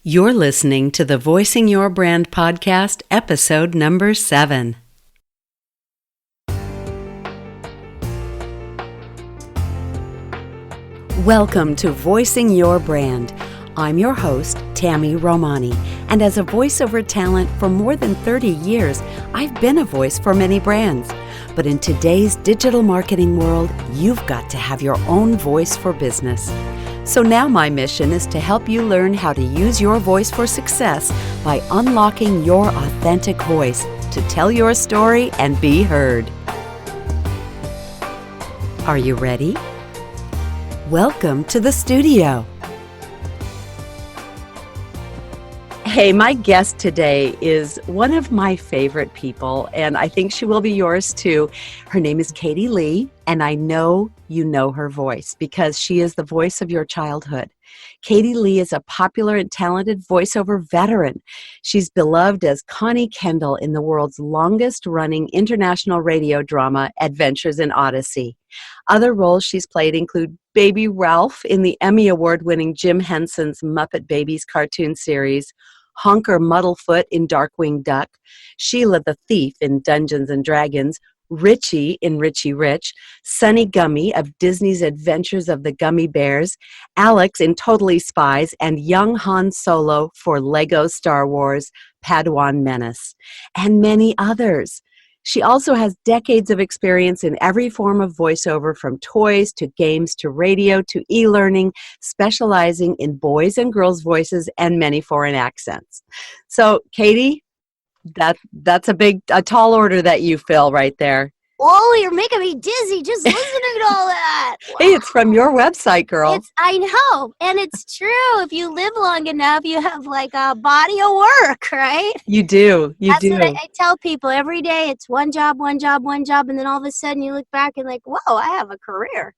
You're listening to the Voicing Your Brand podcast, episode number 7. Welcome to Voicing Your Brand. I'm your host, Tammy Romani, and as a voiceover talent for more than 30 years, I've been a voice for many brands. But in today's digital marketing world, you've got to have your own voice for business. So now my mission is to help you learn how to use your voice for success by unlocking your authentic voice to tell your story and be heard. Are you ready? Welcome to the studio. Hey, my guest today is one of my favorite people, and I think she will be yours too. Her name is Leigh, and I know you know her voice because she is the voice of your childhood. Leigh is a popular and talented voiceover veteran. She's beloved as Connie Kendall in the world's longest-running international radio drama, Adventures in Odyssey. Other roles she's played include Baby Ralph in the Emmy Award-winning Jim Henson's Muppet Babies cartoon series, Honker Muddlefoot in Darkwing Duck, Sheila the Thief in Dungeons & Dragons, Richie in Richie Rich, Sonny Gummy of Disney's Adventures of the Gummy Bears, Alex in Totally Spies, and young Han Solo for Lego Star Wars Padawan Menace, and many others. She also has decades of experience in every form of voiceover, from toys to games to radio to e-learning, specializing in boys' and girls' voices and many foreign accents. So, Katie, that's a tall order that you fill right there. Whoa, you're making me dizzy just listening to all that. Wow. Hey, it's from your website, girl. I know, and it's true. If you live long enough, you have like a body of work, right? You do. That's what I tell people every day. It's one job, and then all of a sudden you look back and like, whoa, I have a career.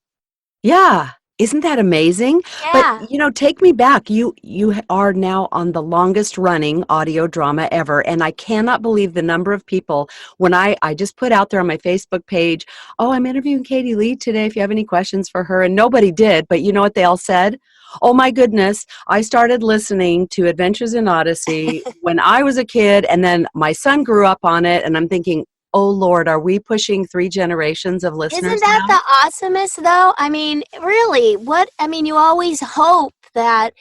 Yeah. Isn't that amazing? Yeah. But, take me back. You are now on the longest running audio drama ever. And I cannot believe the number of people when I just put out there on my Facebook page, oh, I'm interviewing Leigh today if you have any questions for her. And nobody did. But you know what they all said? Oh, my goodness. I started listening to Adventures in Odyssey when I was a kid. And then my son grew up on it. And I'm thinking, oh, Lord, are we pushing 3 generations of listeners? Isn't that the awesomest, though? I mean, really, you always hope that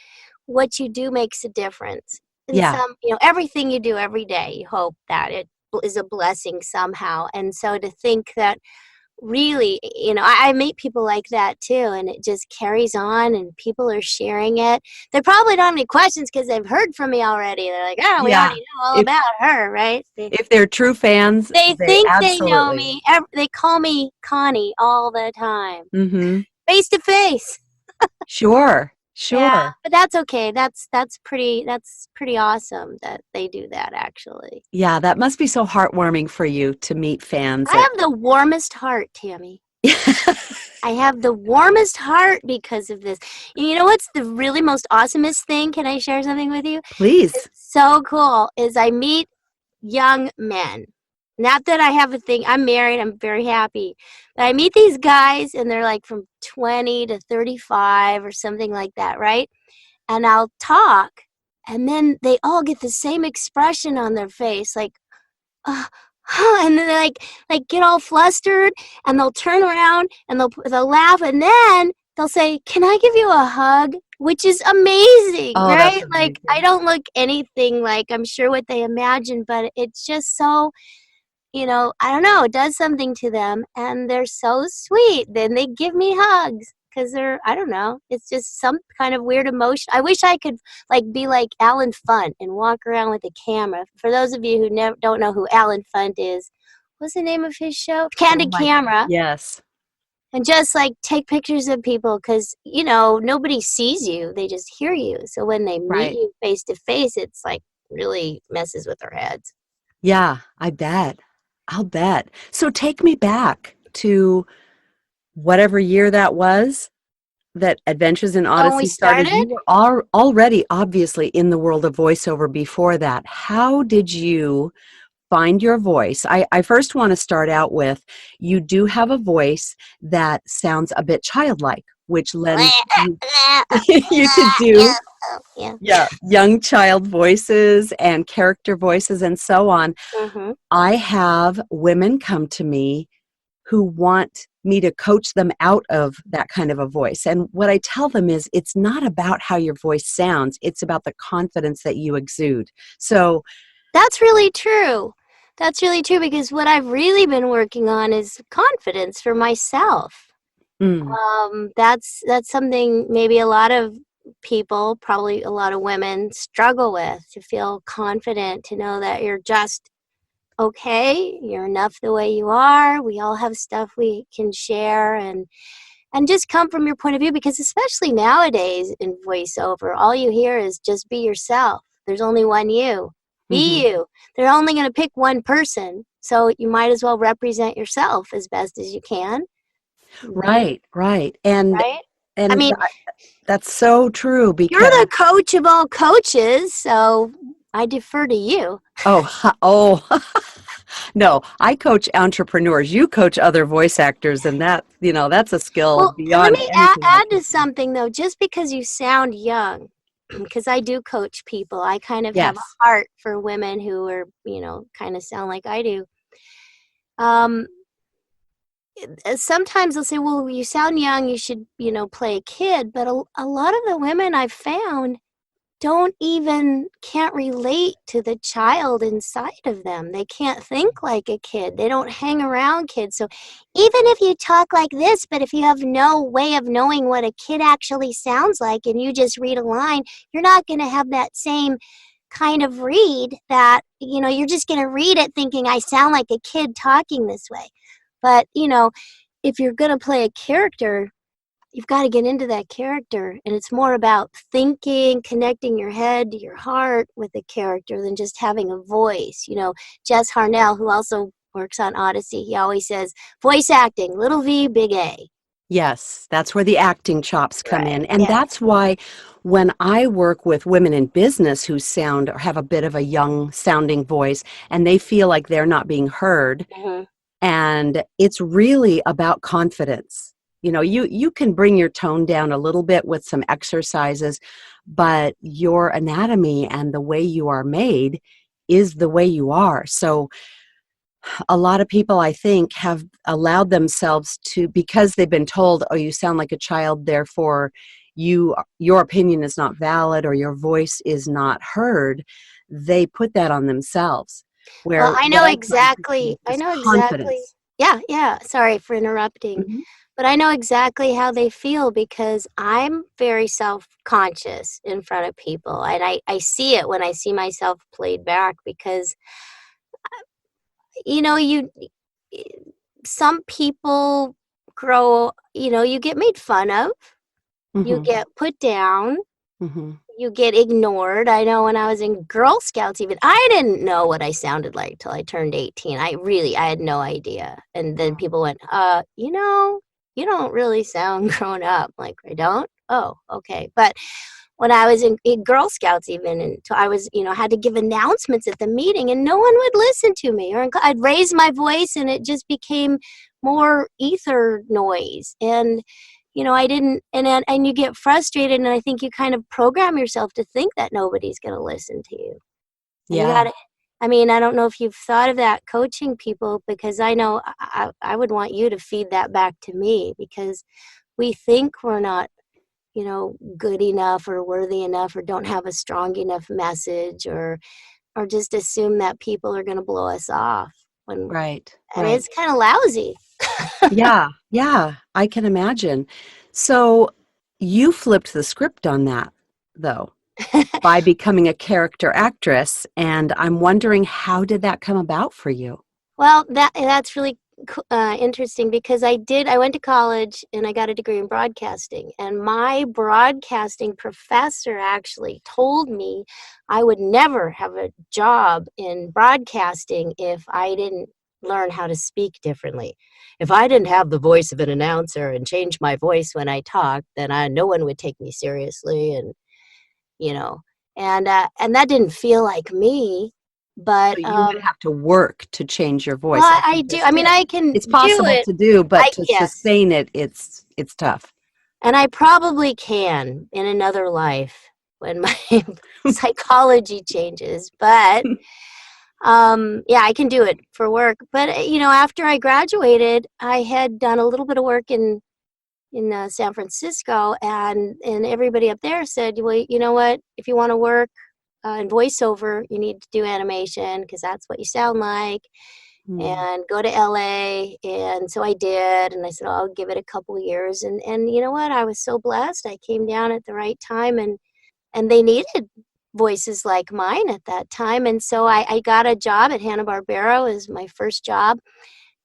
what you do makes a difference. Yeah. Everything you do every day, you hope that it is a blessing somehow. And so to think that really, I meet people like that too, and it just carries on and people are sharing it. They probably don't have any questions because they've heard from me already. They're like, oh, we already know all about her, right? If they're true fans, they think absolutely. They know me. They call me Connie all the time. Mm-hmm. Face to face. Sure. Yeah, but that's okay. That's pretty awesome that they do that, actually. Yeah, that must be so heartwarming for you to meet fans. I have the warmest heart, Tammy. I have the warmest heart because of this. You know what's the really most awesomest thing? Can I share something with you? Please. It's so cool is I meet young men. Not that I have a thing. I'm married. I'm very happy. But I meet these guys, and they're like from 20 to 35 or something like that, right? And I'll talk, and then they all get the same expression on their face, like, and then they like get all flustered, and they'll turn around, and they'll laugh, and then they'll say, "Can I give you a hug?" Which is amazing, right? Amazing. Like, I don't look anything like I'm sure what they imagine, but it's just so... I don't know, it does something to them, and they're so sweet. Then they give me hugs because I don't know, it's just some kind of weird emotion. I wish I could be like Alan Funt and walk around with a camera. For those of you who don't know who Alan Funt is, what's the name of his show? Candid Camera. Yes. And just take pictures of people because, nobody sees you, they just hear you. So when they meet you face to face, it's really messes with their heads. Yeah, I'll bet. So take me back to whatever year that was that Adventures in Odyssey started. You were already obviously in the world of voiceover before that. How did you find your voice? I first want to start out with, you do have a voice that sounds a bit childlike, which lends you to do Yeah. Yeah, young child voices and character voices and so on. Mm-hmm. I have women come to me who want me to coach them out of that kind of a voice. And what I tell them is it's not about how your voice sounds, it's about the confidence that you exude. So, That's really true. That's really true because what I've really been working on is confidence for myself. mm, That's something maybe a lot of people, probably a lot of women, struggle with, to feel confident, to know that you're just okay, you're enough the way you are. We all have stuff we can share, and just come from your point of view, because especially nowadays in voiceover, all you hear is just be yourself. There's only one you. mhm. Be you. They're only going to pick one person, so you might as well represent yourself as best as you can. Right, right. And Right? I and mean, th- that's so true you're because the coach of all coaches, so I defer to you. oh no, I coach entrepreneurs. You coach other voice actors, and that, that's a skill Well, let beyond me anything I add can to see. something though. Just because you sound young, because I do coach people, I kind of have Yes. a heart for women who are, kind of sound like I do. Um, Sometimes they'll say, "Well, you sound young. You should, play a kid." But a lot of the women I've found can't relate to the child inside of them. They can't think like a kid. They don't hang around kids. So even if you talk like this, but if you have no way of knowing what a kid actually sounds like and you just read a line, you're not going to have that same kind of read that, you're just going to read it thinking I sound like a kid talking this way. But, if you're going to play a character, you've got to get into that character, and it's more about thinking, connecting your head to your heart with a character than just having a voice. Jess Harnell, who also works on Odyssey, he always says voice acting, little v, big A. Yes, that's where the acting chops come Right. in. And Yeah. that's why when I work with women in business who sound or have a bit of a young sounding voice and they feel like they're not being heard, Hmm. and it's really about confidence. You can bring your tone down a little bit with some exercises, but your anatomy and the way you are made is the way you are. So a lot of people, I think, have allowed themselves to, because they've been told, oh, you sound like a child, therefore your opinion is not valid or your voice is not heard. They put that on themselves. Well, Where I what know I try to teach them exactly. I is know exactly. confidence. Yeah, yeah. Sorry for interrupting. Mhm. But I know exactly how they feel because I'm very self-conscious in front of people. And I see it when I see myself played back because, you know, you some people you get made fun of, you Mhm. get put down, Mhm. you get ignored. I know when I was in Girl Scouts even, I didn't know what I sounded like till I turned 18. I had no idea. And then Wow. people went, you don't really sound grown up. Like, I don't? Oh, okay. But when I was in Girl Scouts even, and so I was, had to give announcements at the meeting and no one would listen to me. Or I'd raise my voice and it just became more ether noise. And I didn't, and you get frustrated, and I think you kind of program yourself to think that nobody's going to listen to you. And you got Yeah. to, I mean, I don't know if you've thought of that coaching people, because I know I would want you to feed that back to me, because we think we're not, good enough or worthy enough or don't have a strong enough message, or just assume that people are going to blow us off when, Right. and Right. it's kind of lousy. Yeah. Yeah. I can imagine. So you flipped the script on that, though, by becoming a character actress, and I'm wondering, how did that come about for you? Well, that's really interesting because I went to college and I got a degree in broadcasting, and my broadcasting professor actually told me I would never have a job in broadcasting if I didn't learn how to speak differently. If I didn't have the voice of an announcer and change my voice when I talked, then no one would take me seriously, and you know, and that didn't feel like me, but So you would have to work to change your well, voice, as I you do. just I mean, did. I can It's do possible it. to do, but to Yes, sustain it, it's tough. and I probably can in another life. when my psychology changes. But yeah, I can do it for work. But after I graduated, I had done a little bit of work in San Francisco, and everybody up there said, well, you know what? If you want to work in voiceover, you need to do animation because that's what you sound like, Mm. and go to LA. And so I did, and I said, oh, I'll give it a couple years. And you know what? I was so blessed. I came down at the right time, and they needed voices like mine at that time. And so I got a job at Hanna-Barbera. It was my first job,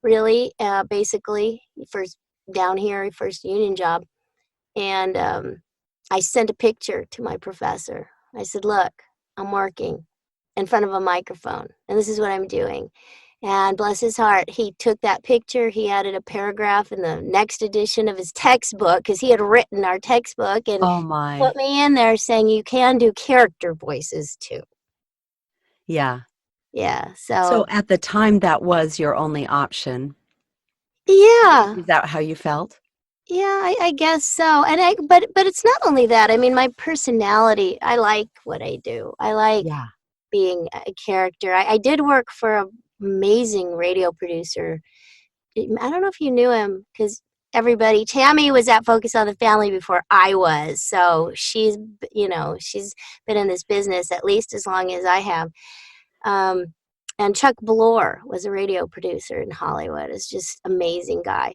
really, basically, first down here, first union job. And I sent a picture to my professor. I said, look, I'm working in front of a microphone, and this is what I'm doing. And bless his heart, he took that picture. He added a paragraph in the next edition of his textbook because he had written our textbook and Oh put my. me in there saying you can do character voices too. Yeah. Yeah. So So, at the time, that was your only option. yeah. Is that how you felt? Yeah, I guess so. But it's not only that. I mean, my personality, I like what I do. I like Yeah. being a character. I did work for an amazing radio producer. I don't know if you knew him because Tammy was at Focus on the Family before I was. So she's been in this business at least as long as I have. Um, and Chuck Bloor was a radio producer in Hollywood. Is just amazing guy.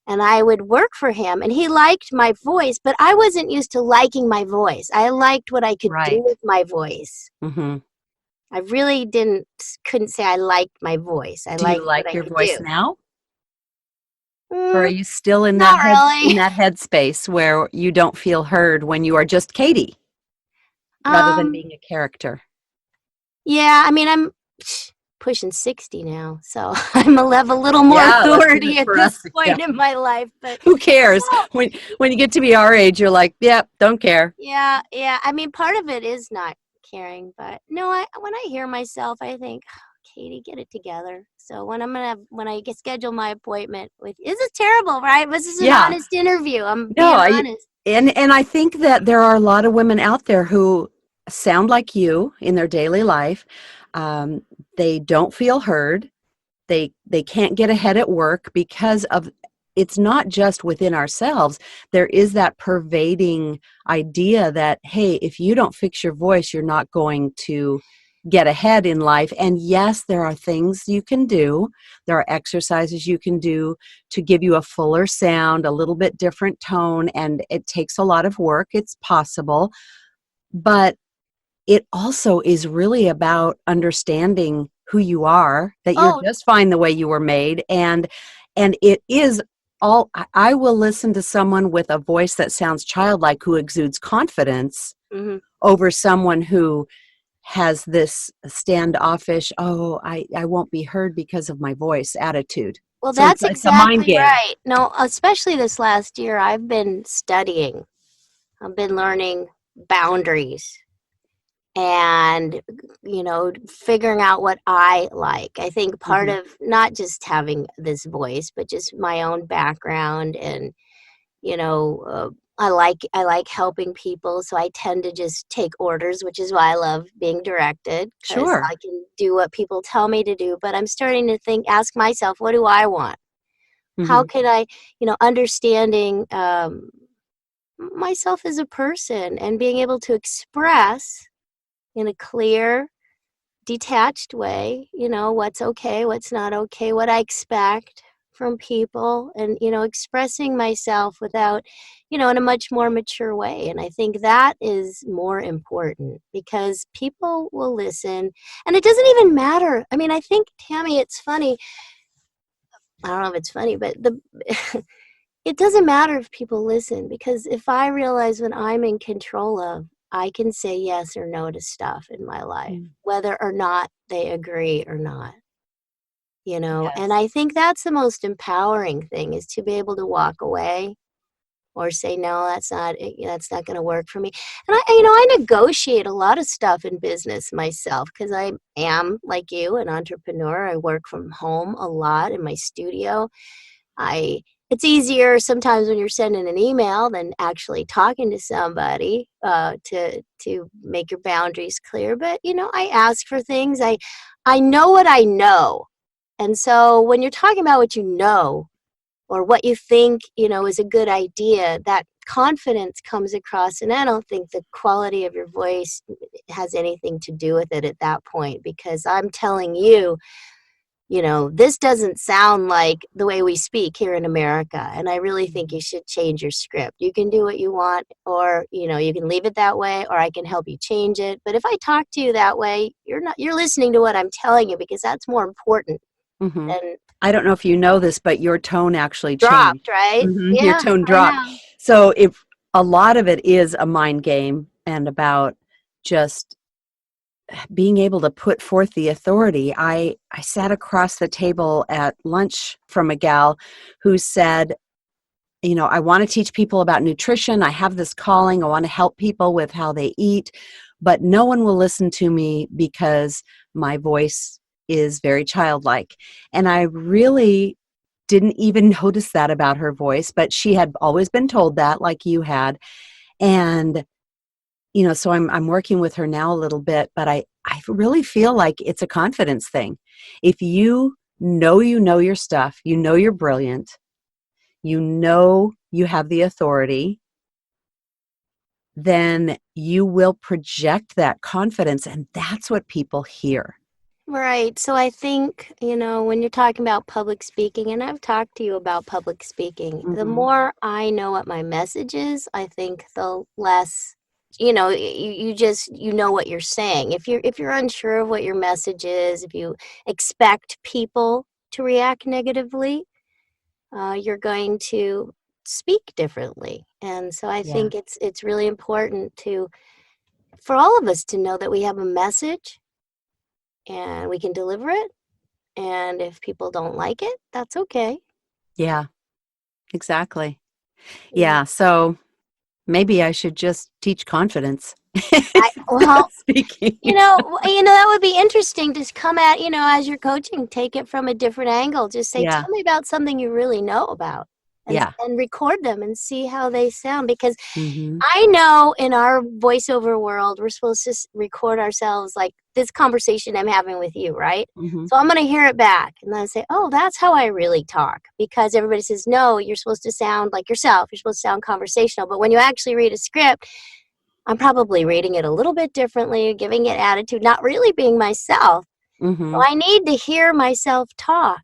And I would work for him, and he liked my voice, but I wasn't used to liking my voice. I liked what I could do Right. with my voice. Mm-hmm. I really couldn't say I liked my voice. I Do you liked what like I your could voice do. now? Or are Mm, you still in not really. that headspace where you don't feel heard when you are just Katie rather than Um, being a character? yeah, I mean, I'm pushing 60 now, so I'm a have a little more Yeah, let's give authority it at for this us. Yeah. point in my life. But Who cares? no, When you get to be our age, you're like, yep, don't care. yeah, yeah. I mean, part of it is not caring, but no, when I hear myself, I think, "Oh, Katie, get it together." So when I get schedule my appointment with, this is terrible, right? This is an Yeah. honest interview. I'm No, being I honest. and I think that there are a lot of women out there who sound like you in their daily life. Um, they don't feel heard. They can't get ahead at work because of it's not just within ourselves. There is that pervading idea that, hey, if you don't fix your voice, you're not going to get ahead in life. And yes, there are things you can do. There are exercises you can do to give you a fuller sound, a little bit different tone, and it takes a lot of work. It's possible, but it also is really about understanding who you are, that you're Oh, just fine the way you were made, and it is all I will listen to someone with a voice that sounds childlike who exudes confidence hmm. over someone who has this standoffish, oh, I won't be heard because of my voice attitude. Well, So that's it's a mind exactly game. right. No, especially this last year, I've been studying. I've been learning boundaries and figuring out what I like. I think part Hmm. of not just having this voice, but just my own background, and you know uh, I like helping people, so I tend to just take orders, which is why I love being directed, because Sure. I can do what people tell me to do. But I'm starting to ask myself, what do I want? How Hmm. can I, understanding myself as a person and being able to express in a clear, detached way, what's okay, what's not okay, what I expect from people, and, expressing myself without, in a much more mature way. And I think that is more important because people will listen. And it doesn't even matter. I mean, I think, Tammy, it's funny. I don't know if it's funny, but it doesn't matter if people listen, because if I realize when I'm in control of, I can say yes or no to stuff in my life, whether or not they agree or not. And Yes. I think that's the most empowering thing, is to be able to walk away or say, no, that's not going to work for me. And I negotiate a lot of stuff in business myself because I am, like you, an entrepreneur. I work from home a lot in my studio. I it's easier sometimes when you're sending an email than actually talking to somebody to make your boundaries clear. But I ask for things. I know what I know, and so when you're talking about what you know or what you think is a good idea, that confidence comes across. And I don't think the quality of your voice has anything to do with it at that point, because I'm telling you, this doesn't sound like the way we speak here in America. And I really think you should change your script. You can do what you want, or, you can leave it that way, or I can help you change it. But if I talk to you that way, you're listening to what I'm telling you, because that's more important Hmm. than I don't know if you know this, but your tone actually dropped, changed. right? Your Yeah, tone I dropped. know. So if a lot of it is a mind game and about just being able to put forth the authority. I sat across the table at lunch from a gal who said, I want to teach people about nutrition. I have this calling. I want to help people with how they eat, but no one will listen to me because my voice is very childlike. And I really didn't even notice that about her voice, but she had always been told that, like you had. And so I'm working with her now a little bit, but I really feel like it's a confidence thing. If you know your stuff, you're brilliant, you have the authority, then you will project that confidence, and that's what people hear. Right. So I think, when you're talking about public speaking, and I've talked to you about public speaking, the Hmm. more I know what my message is, I think the less, you know what you're saying. If you're unsure of what your message is, if you expect people to react negatively, you're going to speak differently. And so I Yeah. think it's really important for all of us to know that we have a message and we can deliver it. And if people don't like it, that's okay. Yeah, exactly. Yeah. Yeah, so maybe I should just teach confidence I instead of well, speaking. that would be interesting to come at, as you're coaching, take it from a different angle. Just say, Yeah, tell me about something you really know about, and yeah. record them and see how they sound. Because Hmm. I know in our voiceover world, we're supposed to record ourselves, like this conversation I'm having with you, right? Hmm. So I'm going to hear it back and then I say, oh, that's how I really talk. Because everybody says, no, you're supposed to sound like yourself. You're supposed to sound conversational. But when you actually read a script, I'm probably reading it a little bit differently, giving it attitude, not really being myself. So Hmm. I need to hear myself talk,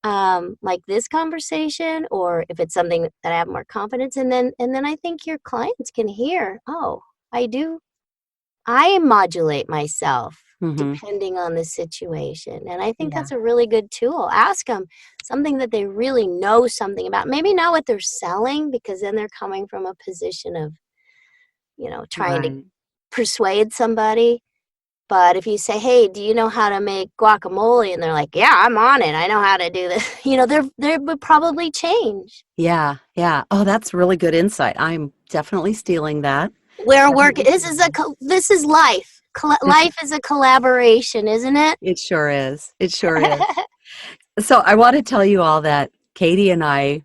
like this conversation, or if it's something that I have more confidence in, and then I think your clients can hear, oh, I modulate myself Hmm. depending on the situation. And I think Yeah. that's a really good tool. Ask them something that they really know something about. Maybe not what they're selling, because then they're coming from a position of, trying to Right. persuade somebody. But if you say, hey, do you know how to make guacamole? And they're like, yeah, I'm on it. I know how to do this. They would probably change. Yeah, yeah. Oh, that's really good insight. I'm definitely stealing that. Where work, Definitely stealing this is life. that. Life is a collaboration, isn't it? It sure is. It sure is. So I want to tell you all that Katie and I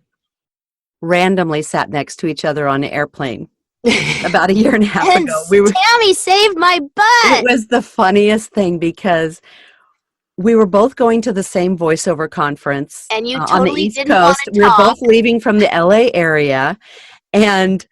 randomly sat next to each other on an airplane about a year and a half And ago. Tammy saved my It butt. was the funniest thing because we were both going to the same voiceover conference And you on the totally East didn't want Coast. to We were both talk. leaving from the LA area, and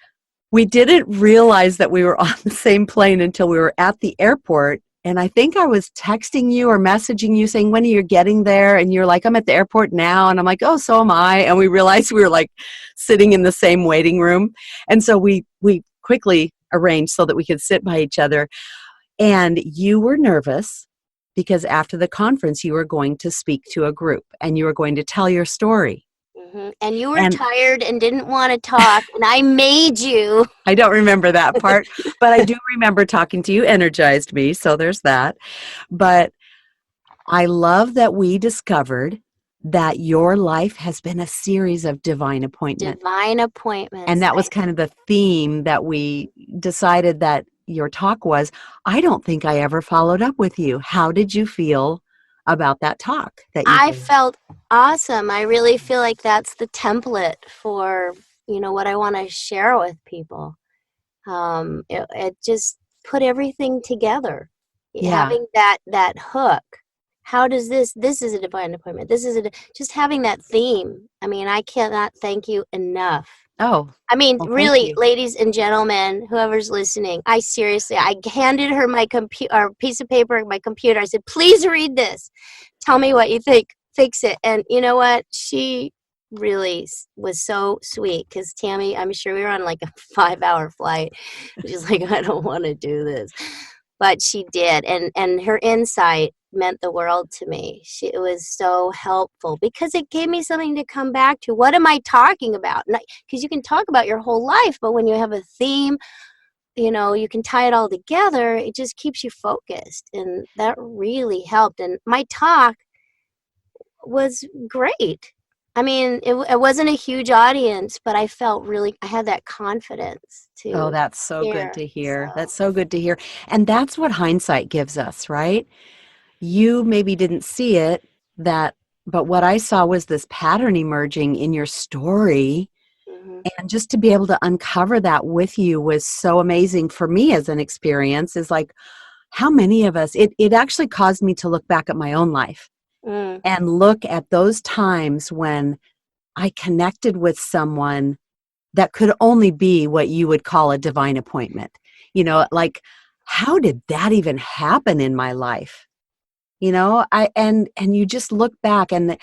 we didn't realize that we were on the same plane until we were at the airport. And I think I was texting you or messaging you saying, when are you getting there? And you're like, I'm at the airport now. And I'm like, oh, so am I. And we realized we were like sitting in the same waiting room. And so we quickly arranged so that we could sit by each other. And you were nervous because after the conference, you were going to speak to a group and you were going to tell your story. And you were And tired and didn't want to talk. And I made you. I don't remember that part, but I do remember talking to you energized me. So there's that. But I love that we discovered that your life has been a series of divine appointment. Divine And appointments. that was kind of the theme that we decided that your talk was. I don't think I ever followed up with you. How did you feel about that talk that you I gave. felt awesome. I really feel like that's the template for, what I want to share with people. It just put everything together, Yeah. having that hook. How does this is a divine appointment, this is just having that theme. I mean, I cannot thank you enough. Oh, I mean, well, thank really, you. ladies and gentlemen, whoever's listening, I handed her my piece of paper, my computer. I said, please read this, tell me what you think, fix it. And you know what, she really was so sweet, because Tammy, I'm sure we were on like a 5-hour flight. She's like, I don't want to do this, but she did, and her insight meant the world to me. It was so helpful, because it gave me something to come back to. What am I talking about? Because you can talk about your whole life, but when you have a theme, you can tie it all together. It just keeps you focused, and that really helped. And my talk was great. I mean, it wasn't a huge audience, but I had that confidence Oh, to that's so good share. to hear. So, That's so good to hear. And that's what hindsight gives us, right? You maybe didn't see it that, but what I saw was this pattern emerging in your story. mhm, And just to be able to uncover that with you was so amazing for me as an experience. Is like, how many of us, it actually caused me to look back at my own life mm, and look at those times when I connected with someone that could only be what you would call a divine appointment. Like, how did that even happen in my life? And you just look back, and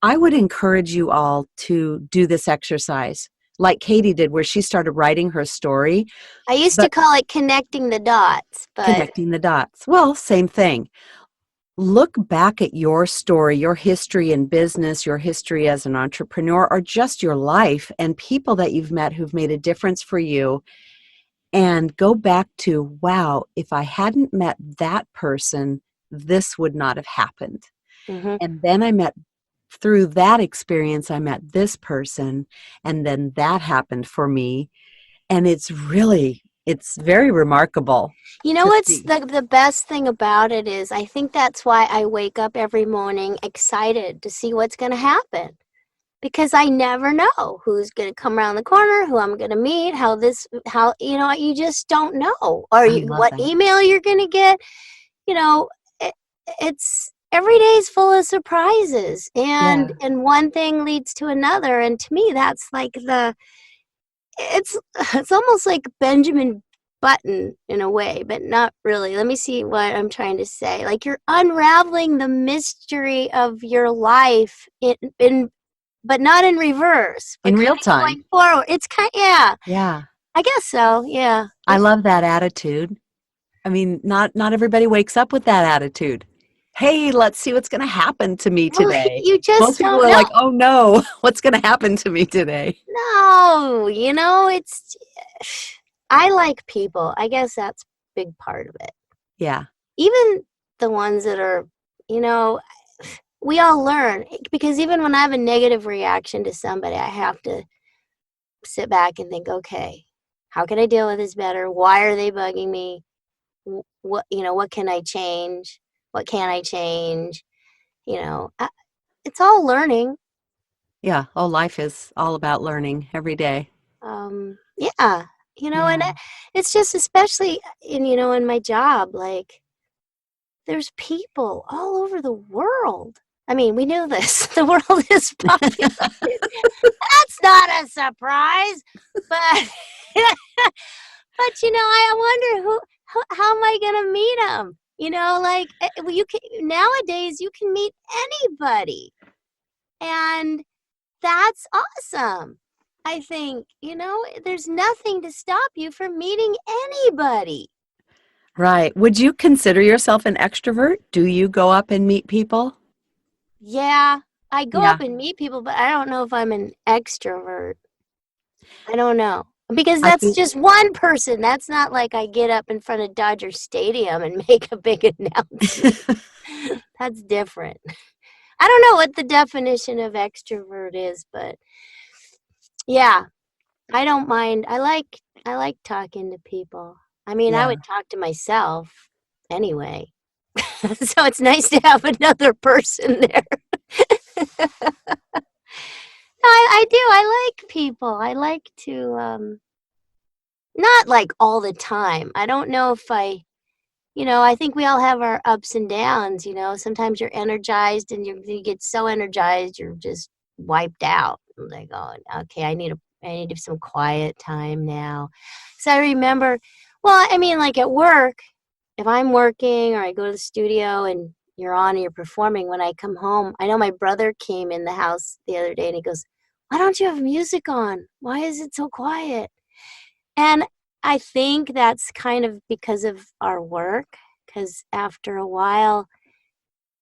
I would encourage you all to do this exercise like Katie did, where she started writing her story, I used to but call it connecting the dots, but connecting the dots. Well, same thing. Look back at your story, your history in business, your history as an entrepreneur, or just your life and people that you've met who've made a difference for you, and go back to, wow, if I hadn't met that person, this would not have happened. mhm. And then through that experience, I met this person, and then that happened for me. And it's very remarkable You know to what's see. the best thing about it is, I think that's why I wake up every morning excited to see what's going to happen, because I never know who's going to come around the corner, who I'm going to meet, how you just don't know, or I love what that. email you're going to get. You know, it, it's every day is full of surprises, and Yeah. one thing leads to another, and to me that's like it's it's almost like Benjamin Button in a way, but not really. Let me see what I'm trying to say. Like, you're unraveling the mystery of your life in but not in reverse, but In kind real of time. going forward. It's yeah, Yeah. I guess so. Yeah. I love that attitude. I mean, not everybody wakes up with that attitude. Hey, let's see what's going to happen to me Well, today. you Most just people don't are know. like, oh no, what's going to happen to me today? No, it's I like people. I guess that's a big part of it. Yeah. Even the ones that are, you know, we all learn, because even when I have a negative reaction to somebody, I have to sit back and think, okay, how can I deal with this better? Why are they bugging me? What can I change? What can I change? It's all learning. Yeah. Oh, life is all about learning every day. Yeah, and Yeah. it's just, especially in my job, like, there's people all over the world. I mean, we knew this. The world is populated. That's not a surprise, but but I wonder how am I gonna meet them? Like, well, you can nowadays, you can meet anybody, and that's awesome. I think there's nothing to stop you from meeting anybody. Right. Would you consider yourself an extrovert? Do you go up and meet people? Yeah, I go Yeah. up and meet people, but I don't know if I'm an extrovert. I don't know. Because I that's think just one person. That's not like I get up in front of Dodger Stadium and make a big announcement. That's different. I don't know what the definition of extrovert is, but yeah, I don't mind. I like talking to people. I mean, I yeah. would talk to myself anyway. So it's nice to have another person there. I do. I like people. I like to, not like all the time. I don't know if I think we all have our ups and downs. Sometimes you're energized and you get so energized, you're just wiped out. I'm like, oh, okay, I need some quiet time now. So I remember, well, I mean, like at work, if I'm working or I go to the studio and you're on and you're performing, when I come home, I know my brother came in the house the other day and he goes, why don't you have music on? Why is it so quiet? And I think that's kind of because of our work, because after a while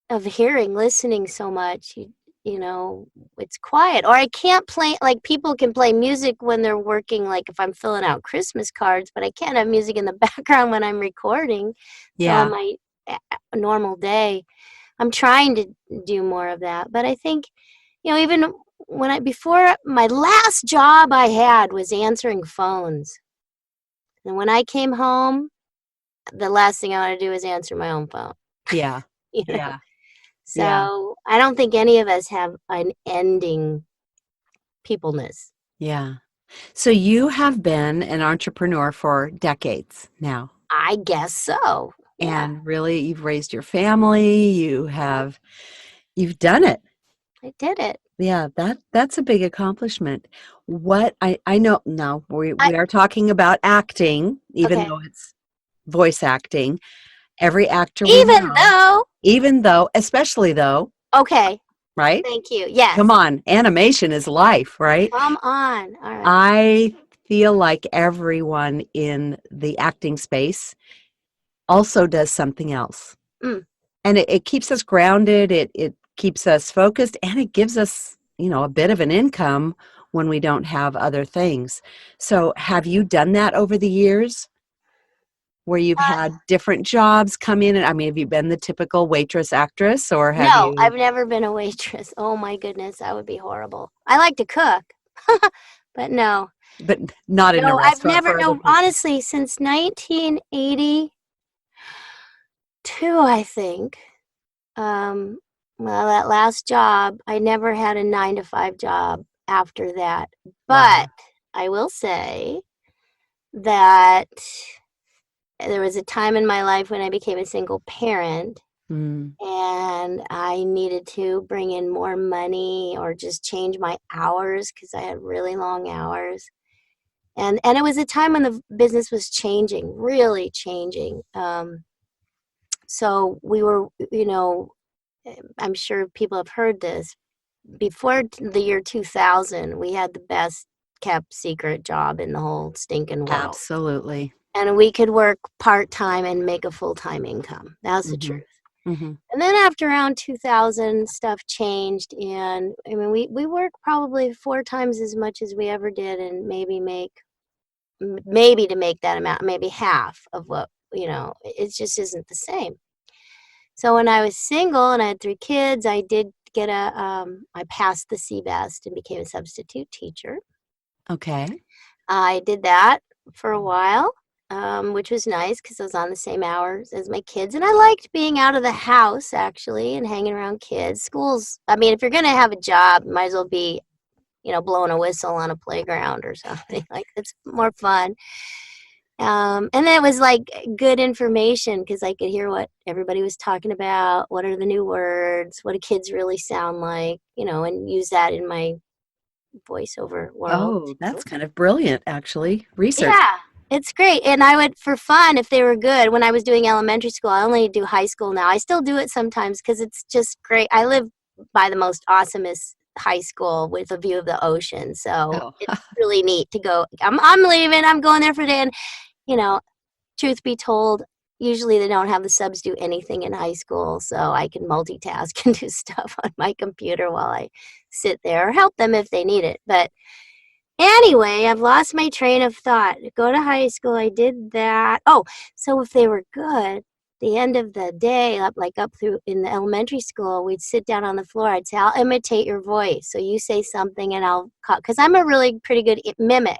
of listening so much, it's quiet. Or I can't play, like people can play music when they're working, like if I'm filling out Christmas cards, but I can't have music in the background when I'm recording. So on Yeah. my normal day, I'm trying to do more of that. But I think, even before my last job I had was answering phones. And when I came home, the last thing I want to do is answer my own phone. Yeah. You know? Yeah. Yeah. So I don't think any of us have an ending peopleness. Yeah. So you have been an entrepreneur for decades now. I guess so. Yeah, And really, you've raised your family, you've done it. I did it. Yeah, that's a big accomplishment. What I know now, we I we are talking about acting, even Okay. though it's voice acting. Every actor we Even know, though, even though, especially though, okay, right? thank you. Come Yes. on, animation is life, right? Come on. All right. I feel like everyone in the acting space also does something else. Mm. And it keeps us grounded, it keeps us focused, and it gives us, a bit of an income when we don't have other things. So have you done that over the years where you've had different jobs come in? And I mean, have you been the typical waitress actress, or have No, you, I've never been a waitress. Oh my goodness, that would be horrible. I like to cook, but no. but not in a No, I've restaurant never, for other no, people? honestly, since 1982, I think. Um, well, that last job, I never had a 9 to 5 job after that. Wow. But I will say that there was a time in my life when I became a single parent Mm, and I needed to bring in more money or just change my hours because I had really long hours. And it was a time when the business was changing, really changing. So we were, I'm sure people have heard this. Before the year 2000, we had the best kept secret job in the whole stinking world. absolutely. And we could work part-time and make a full-time income. That's the Hmm. truth. Hmm. And then after around 2000, stuff changed. And I mean, we worked probably 4 times as much as we ever did and maybe to make that amount, maybe half of what, it just isn't the same. So when I was single and I had 3 kids, I did get I passed the CBEST and became a substitute teacher. Okay. I did that for a while, which was nice because I was on the same hours as my kids. And I liked being out of the house, actually, and hanging around kids. Schools, I mean, if you're going to have a job, you might as well be, blowing a whistle on a playground or something. Like, it's more fun. And then it was like good information because I could hear what everybody was talking about. What are the new words? What do kids really sound like? And use that in my voiceover world Oh, too. that's kind of brilliant, actually. Research. Yeah, it's great. And I would, for fun, if they were good, when I was doing elementary school, I only do high school now. I still do it sometimes because it's just great. I live by the most awesomest high school with a view of the ocean. So Oh, it's really neat to go. I'm leaving. I'm going there for a day. And, you know, truth be told, usually they don't have the subs do anything in high school. So I can multitask and do stuff on my computer while I sit there or help them if they need it. But anyway, I've lost my train of thought. Go to high school, I did that. Oh, so if they were good, the end of the day, up through in the elementary school, we'd sit down on the floor. I'd say, I'll imitate your voice. So you say something and I'll call, because I'm a really pretty good mimic.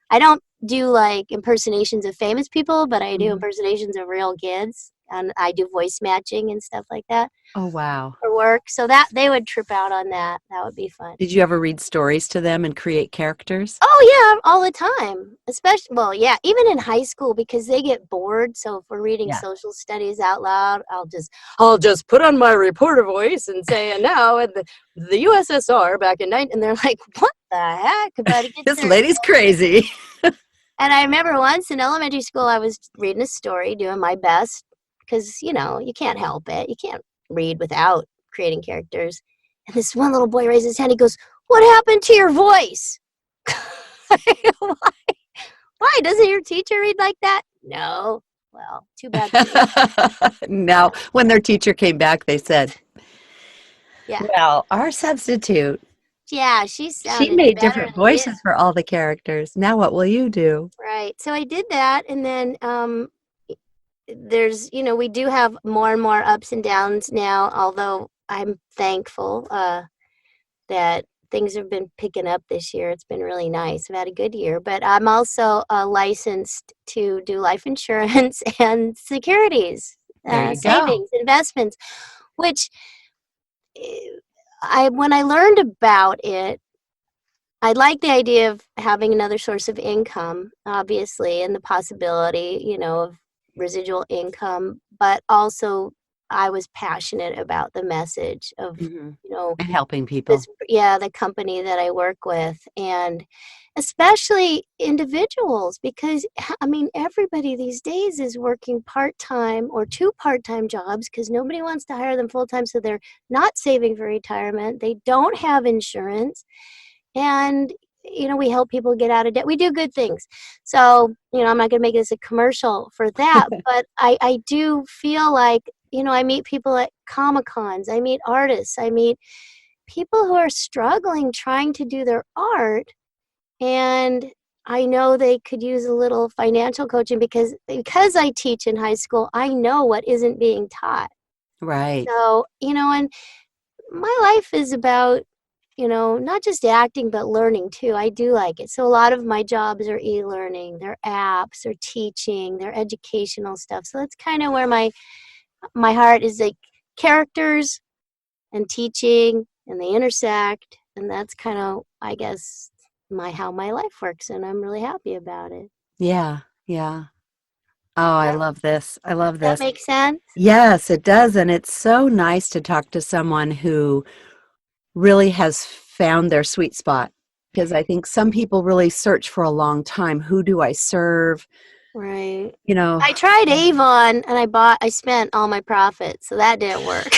I don't do like impersonations of famous people, but I do mhm. impersonations of real kids. and I do voice matching and stuff like that Oh, wow. for work. So that they would trip out on that. That would be fun. Did you ever read stories to them and create characters? Oh yeah, all the time. Especially, well, yeah, even in high school because they get bored. So if we're reading Yeah. social studies out loud, I'll just put on my reporter voice and say, and now in the USSR back in 19, and they're like, what the heck? But it gets This their lady's crazy. And I remember once in elementary school, I was reading a story, doing my best, because, you can't help it. You can't read without creating characters. And this one little boy raises his hand. He goes, what happened to your voice? Why? Why? Doesn't your teacher read like that? No. Well, too bad for me. Now, when their teacher came back, they said, Yeah. well, our substitute, Yeah, she she sounded made better different than you. voices for all the characters. Now what will you do? Right. So I did that. And then there's, we do have more and more ups and downs now, although I'm thankful that things have been picking up this year. It's been really nice. I've had a good year, but I'm also licensed to do life insurance and securities, There you go. savings, investments, which when I learned about it, I like the idea of having another source of income, obviously, and the possibility, of residual income, but also I was passionate about the message of, Mhm. you know, And helping people. the company that I work with, and especially individuals, because I mean, everybody these days is working part-time or two part-time jobs because nobody wants to hire them full-time, so they're not saving for retirement. They don't have insurance. And, we help people get out of debt. We do good things. So, I'm not going to make this a commercial for that, but I do feel like, I meet people at Comic-Cons, I meet artists, I meet people who are struggling trying to do their art. And I know they could use a little financial coaching because I teach in high school, I know what isn't being taught. Right. So, and my life is about not just acting, but learning too. I do like it. So a lot of my jobs are e-learning, they're apps, they're teaching, they're educational stuff. So that's kind of where my heart is, like characters and teaching, and they intersect. And that's kind of, I guess, how my life works. And I'm really happy about it. Yeah. Yeah. Oh, I That, love this. I love that this. makes sense? Yes, it does. And it's so nice to talk to someone who really has found their sweet spot. Because I think some people really search for a long time. Who do I serve? Right. You know, I tried Avon and I spent all my profits. So that didn't work.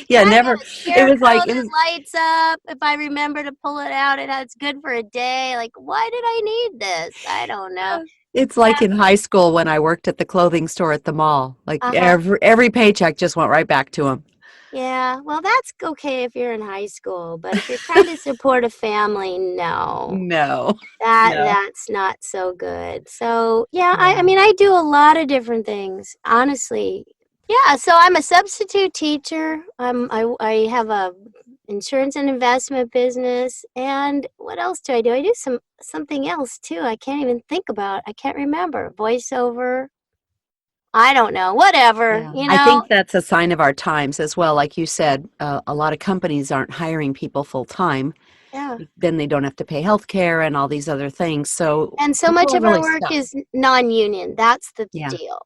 yeah, I never. got a It was scarecrow like, it that was, lights up. If I remember to pull it out, it's good for a day. Like, why did I need this? I don't know. it's like in high school when I worked at the clothing store at the mall. Like Uh-huh. every paycheck just went right back to him. Yeah. Well, that's okay if you're in high school, but if you're trying to support a family, no. No, no. That's not so good. So yeah, I Yeah. mean I do a lot of different things, honestly. Yeah, so I'm a substitute teacher. I have a insurance and investment business. And what else do? I do something else too. I can't even think about. I can't remember. Voiceover. I don't know. Whatever, Yeah, I think that's a sign of our times as well. Like you said, a lot of companies aren't hiring people full time. Yeah. Then they don't have to pay health care and all these other things. So And so people much are of our really work stuck. is non-union. That's the Yeah, deal.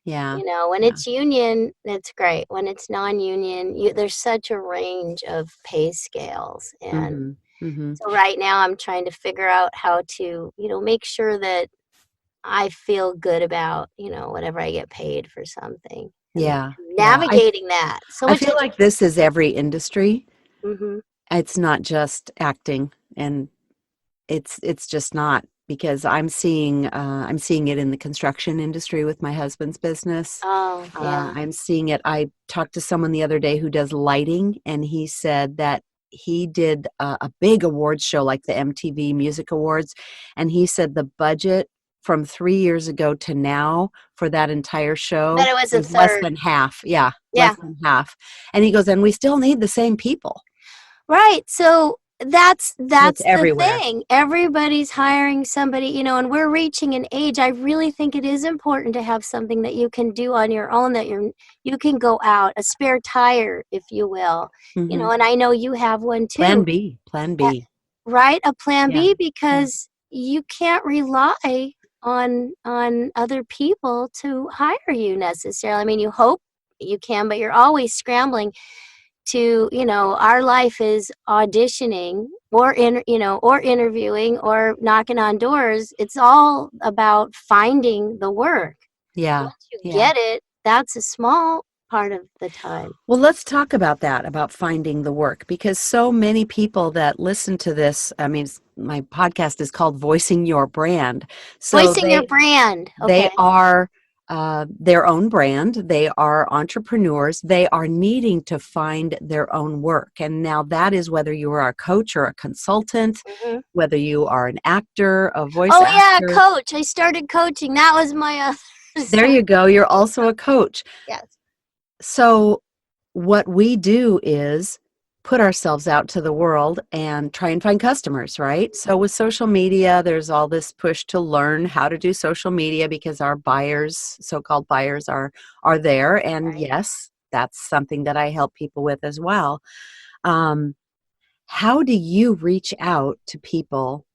yeah, When yeah. it's union, it's great. When it's non-union, there's such a range of pay scales. And Mm-hmm. Mm-hmm. so right now I'm trying to figure out how to, make sure that I feel good about, whatever I get paid for something, and Yeah, yeah. navigating that. So I much feel like this is every industry. hmm It's not just acting, and it's just not because I'm seeing it in the construction industry with my husband's business. Oh, yeah. I'm seeing it. I talked to someone the other day who does lighting, and he said that he did a big awards show like the MTV Music Awards, and he said the budget from 3 years ago to now for that entire But show it was a was less third. than half. Yeah, less Yeah. than half. And he goes, and we still need the same people. Right. So that's So it's the everywhere. thing. Everybody's hiring somebody, and we're reaching an age. I really think it is important to have something that you can do on your own, that you can go out, a spare tire, if you will. Hmm. And I know you have one Plan too. B, plan Uh, B. right? A plan Yeah. B, Yeah. because you can't rely on other people to hire you necessarily. I mean, you hope you can, but you're always scrambling to, our life is auditioning or interviewing or knocking on doors. It's all about finding the work. Yeah. Once you Yeah. get it, that's a small part of the time. Well, let's talk about that, about finding the work, because so many people that listen to this, I mean, my podcast is called Voicing Your Brand. So Voicing your brand. they Okay. are their own brand. They are entrepreneurs. They are needing to find their own work. And now that is whether you are a coach or a consultant, Hmm. whether you are an actor, a voice Oh yeah, actor. coach. I started coaching. That was my other There side. you go. You're also a coach. Yes. So what we do is put ourselves out to the world and try and find customers, right? So with social media, there's all this push to learn how to do social media because our buyers, so-called buyers, are there. And Right. yes, that's something that I help people with as well. Um, how do you reach out to people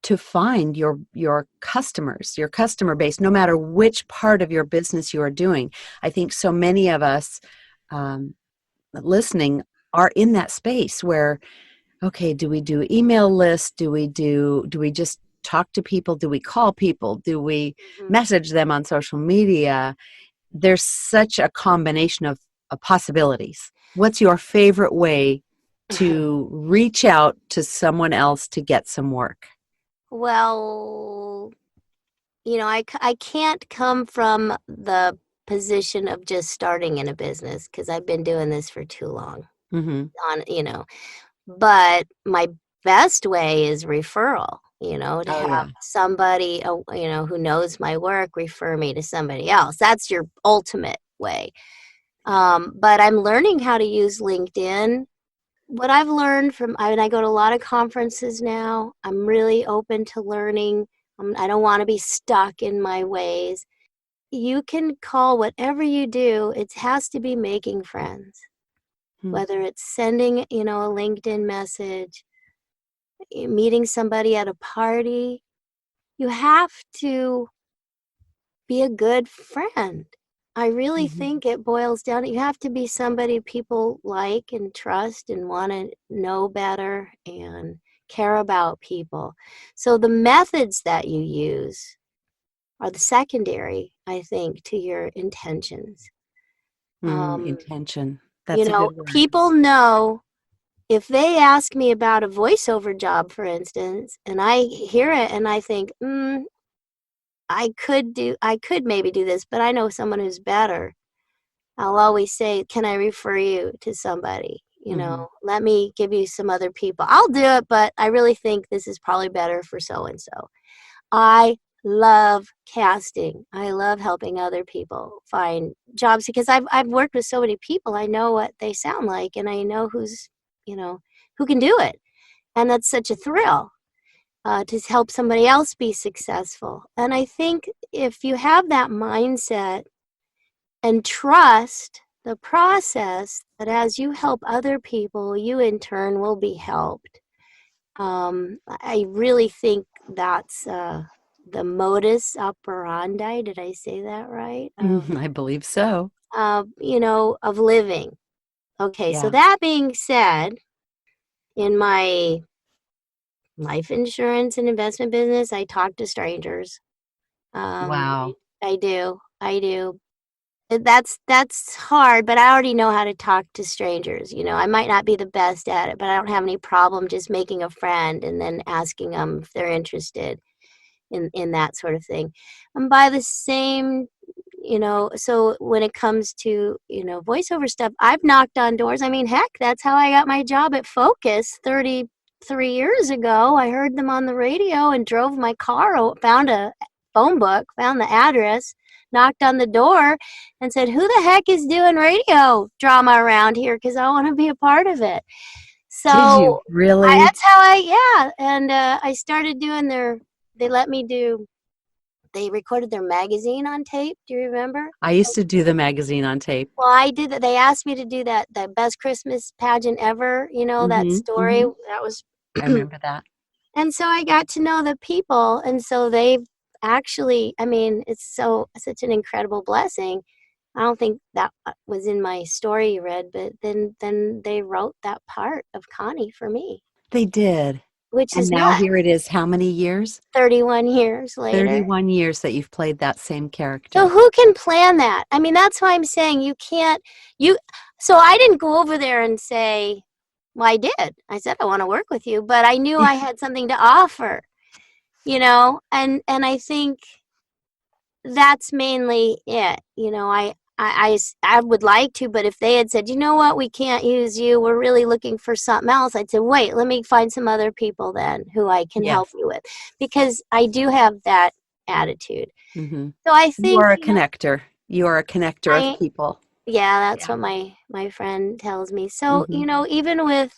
to find your customers, your customer base, no matter which part of your business you are doing? I think so many of us um, listening are in that space where, okay, do we do email lists? Do we just talk to people? Do we call people? Do we Hmm. message them on social media? There's such a combination of possibilities. What's your favorite way to reach out to someone else to get some work? Well, I can't come from the position of just starting in a business because I've been doing this for too long. Mm-hmm. On, but my best way is referral. To Oh, have yeah. somebody, who knows my work refer me to somebody else. That's your ultimate way. But I'm learning how to use LinkedIn. What I've learned I go to a lot of conferences now. I'm really open to learning. I don't want to be stuck in my ways. You can call whatever you do, it has to be making friends, Hmm. whether it's sending, a LinkedIn message, meeting somebody at a party. You have to be a good friend. I really Mm-hmm. think it boils down to you have to be somebody people like and trust and want to know better and care about people. So the methods that you use are the secondary, I think, to your intentions. Um, Intention. That's a good word. People know if they ask me about a voiceover job, for instance, and I hear it and I think, I could maybe do this, but I know someone who's better. I'll always say, can I refer you to somebody? Mm-hmm. Let me give you some other people. I'll do it, but I really think this is probably better for so and so. I love casting. I love helping other people find jobs because I've worked with so many people. I know what they sound like and I know you know, who can do it. And that's such a thrill to help somebody else be successful. And I think if you have that mindset and trust the process that as you help other people, you in turn will be helped. I really think that's the modus operandi. Did I say that right? I believe so. Of living. Okay, so Yeah. that being said, in my life insurance and investment business, I talk to strangers. Wow. I do. I do. That's hard, but I already know how to talk to strangers. I might not be the best at it, but I don't have any problem just making a friend and then asking them if they're interested in that sort of thing. And by the same, so when it comes to, voiceover stuff, I've knocked on doors. I mean, heck, that's how I got my job at Focus 33 years ago. I heard them on the radio and drove my car, found a phone book, found the address, knocked on the door and said, who the heck is doing radio drama around here? Because I want to be a part of it. Did you So really? that's how yeah. And I started doing they let me do, they recorded their magazine on tape. Do you remember? I used to do the magazine on tape. Well, I did that. They asked me to do that best Christmas pageant ever, that Mhm, story. mhm. That was, I remember that. and so I got to know the people. And so they've actually, I mean, it's such an incredible blessing. I don't think that was in my story you read, but then they wrote that part of Connie for me, They did. which And is now nuts. here it is, how many years? 31 years later. 31 years that you've played that same So character. who can plan that? I mean, that's why I'm saying you can't, you, so I didn't go over there and say, well, I did. I said, I want to work with you, but I knew I had something to offer, and I think that's mainly it. I would like to, but if they had said, you know what, we can't use you, we're really looking for something else, I'd say, wait, let me find some other people then who I can help Yes. you with, because I do have that attitude. Mhm. So I You think, are a connector. You are a connector of I people. yeah, that's Yeah. what my friend tells me. So, Mhm. even with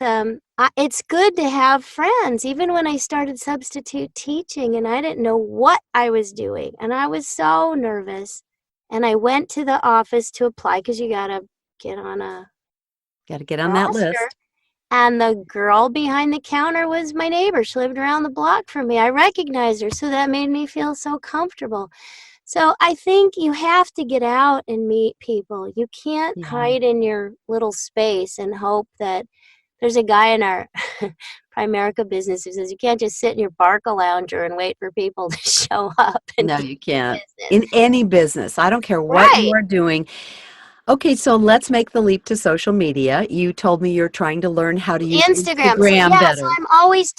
it's good to have friends. Even when I started substitute teaching and I didn't know what I was doing and I was so nervous, and I went to the office to apply because you got to get on a Gotta get on that roster. list. And the girl behind the counter was my neighbor. She lived around the block from me. I recognized her, so that made me feel so comfortable. So I think you have to get out and meet people. You can't Yeah. hide in your little space and hope that there's a guy in our Primerica business who says you can't just sit in your Barca lounger and wait for people to show up and No, give you you can't. business. In any business, I don't care what you Right. are doing. Okay, so let's make the leap to social media. You told me you're trying to learn how to use Instagram. So Instagram yeah, so better. I'm always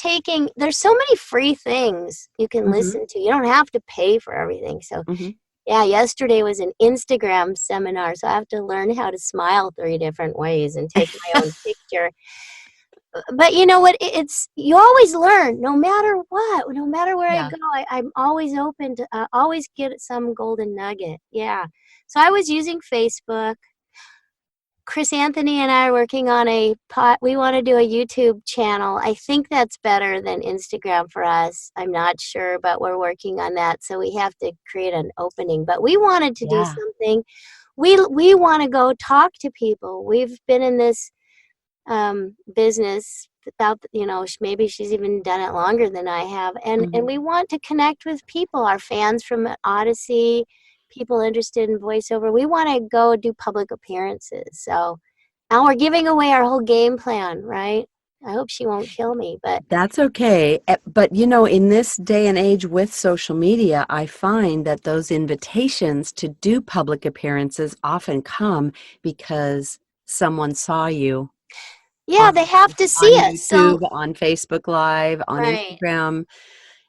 there's so many free things you can Mhm. listen to. You don't have to pay for everything. So Mhm. yeah, yesterday was an Instagram seminar, so I have to learn how to smile 3 different ways and take my own picture. But you know what? It's you always learn, no matter what, no matter where I Yeah. go. I'm always open to always get some golden nugget. Yeah. So I was using Facebook. Chris Anthony and I are working on we want to do a YouTube channel. I think that's better than Instagram for us. I'm not sure, but we're working on that. So we have to create an opening. But we wanted to do Yeah. something. We want to go talk to people. We've been in this business about, maybe she's even done it longer than I have, and Mhm. we want to connect with people, our fans from Odyssey, people interested in voiceover. We want to go do public appearances. So, and we're giving away our whole game plan, right? I hope she won't kill me, but That's okay. But in this day and age with social media, I find that those invitations to do public appearances often come because someone saw you yeah, on they have to see on us. So, YouTube, on Facebook Live, on right. Instagram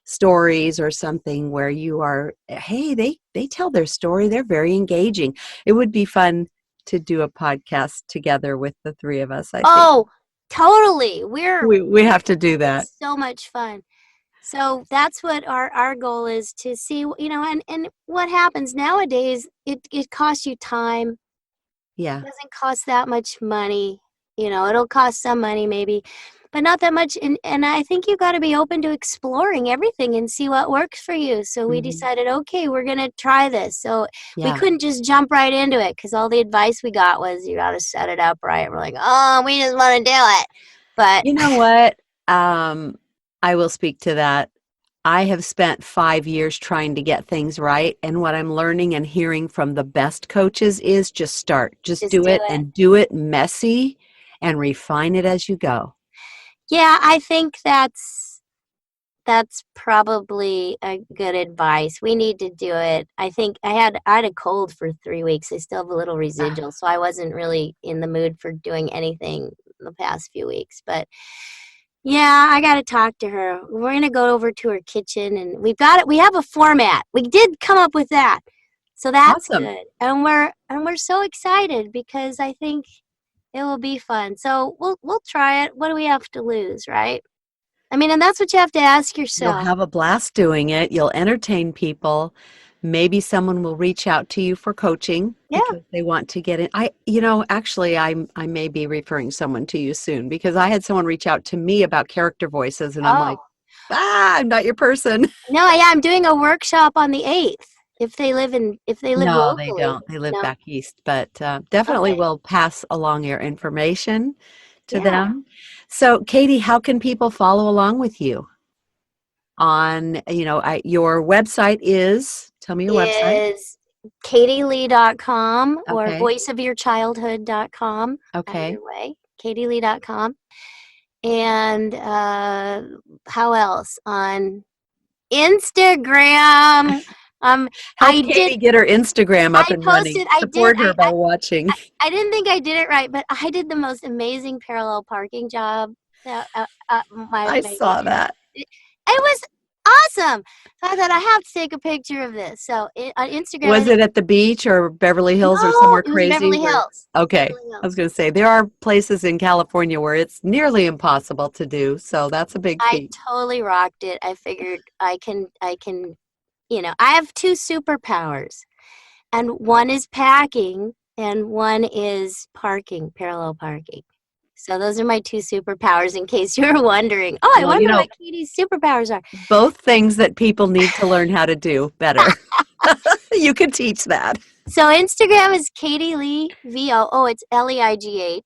stories or something where you are, hey, they tell their story. They're very engaging. It would be fun to do a podcast together with the three of us, I think. Oh, totally. We're We have to do that. It's so much fun. So that's what our goal is, to see, and what happens nowadays, it costs you time. Yeah. It doesn't cost that much money. It'll cost some money maybe, but not that much. And I think you got to be open to exploring everything and see what works for you. So we Hmm. decided, okay, we're going to try this. So we Yeah. couldn't just jump right into it because all the advice we got was you got to set it up right. We're like, oh, we just want to do it. But You know what? Um, I will speak to that. I have spent 5 years trying to get things right. And what I'm learning and hearing from the best coaches is just start. Just just do do it it. and do it messy and refine it as you go. Yeah, I think that's probably a good advice. We need to do it. I think I had a cold for 3 weeks. I still have a little residual, so I wasn't really in the mood for doing anything the past few weeks. But yeah, I got to talk to her. We're going to go over to her kitchen, and we've got it. We have a format. We did come up with that. So that's Awesome. good. And we're so excited because I think it will be fun. So we'll try it. What do we have to lose, right? I mean, and that's what you have to ask You'll yourself. have a blast doing it. You'll entertain people. maybe someone will reach out to you for coaching Yeah. because they want to get in. Actually, I may be referring someone to you soon because I had someone reach out to me about character voices, and I'm Oh. like, I'm not your person. No, yeah, I'm doing a workshop on the 8th. If they live No, they locally. don't. They live No. back east, but definitely Okay. will pass along your information to Yeah. them. So, Katie, how can people follow along with you on, your website is, tell me your website. Is katielee.com or Okay. voiceofyourchildhood.com. Okay. Either way, katielee.com. And how else? On Instagram. Um, Help I did. Katie get her Instagram up I and running. posted. I did. Support her by watching. I didn't think I did it right, but I did the most amazing parallel parking job. I My saw that. it was awesome. So I thought I have to take a picture of this. So on Instagram, I Was think it at the beach or Beverly Hills or no, somewhere it was crazy Beverly where? Hills. Okay. Beverly I was Hills. going to say there are places in California where it's nearly impossible to do, so that's a big I feat. totally rocked it. I figured I can. I have two superpowers, and one is packing, and one is parking, parallel parking. So those are my two superpowers. In case you were wondering, I Well, wonder what Katie's superpowers are. both things that people need to learn how to do better. You can teach that. So Instagram is Katie Leigh VO. Oh, it's Leigh.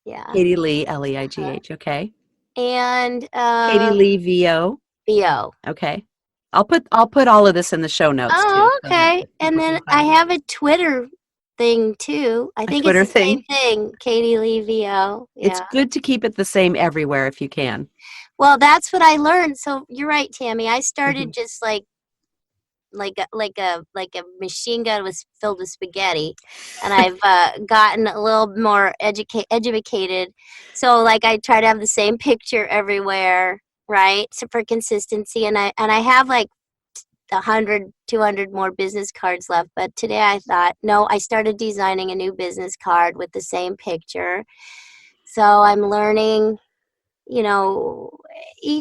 Yeah. Katie Leigh, Leigh. Uh-huh. Okay. And Katie Leigh VO. VO. Okay. I'll put all of this in the show notes too, Oh, so that okay. And people can then I find have a Twitter thing too. I a think it's Twitter the same thing. thing, Katie Leigh VO. It's Yeah. good to keep it the same everywhere if you can. Well, that's what I learned. So you're right, Tammy. I started Mhm. just like a machine gun was filled with spaghetti, and I've gotten a little more educated. So like I try to have the same picture everywhere, right? So for consistency, and I have like 100, 200 more business cards left. But today I thought, no, I started designing a new business card with the same picture. So I'm learning.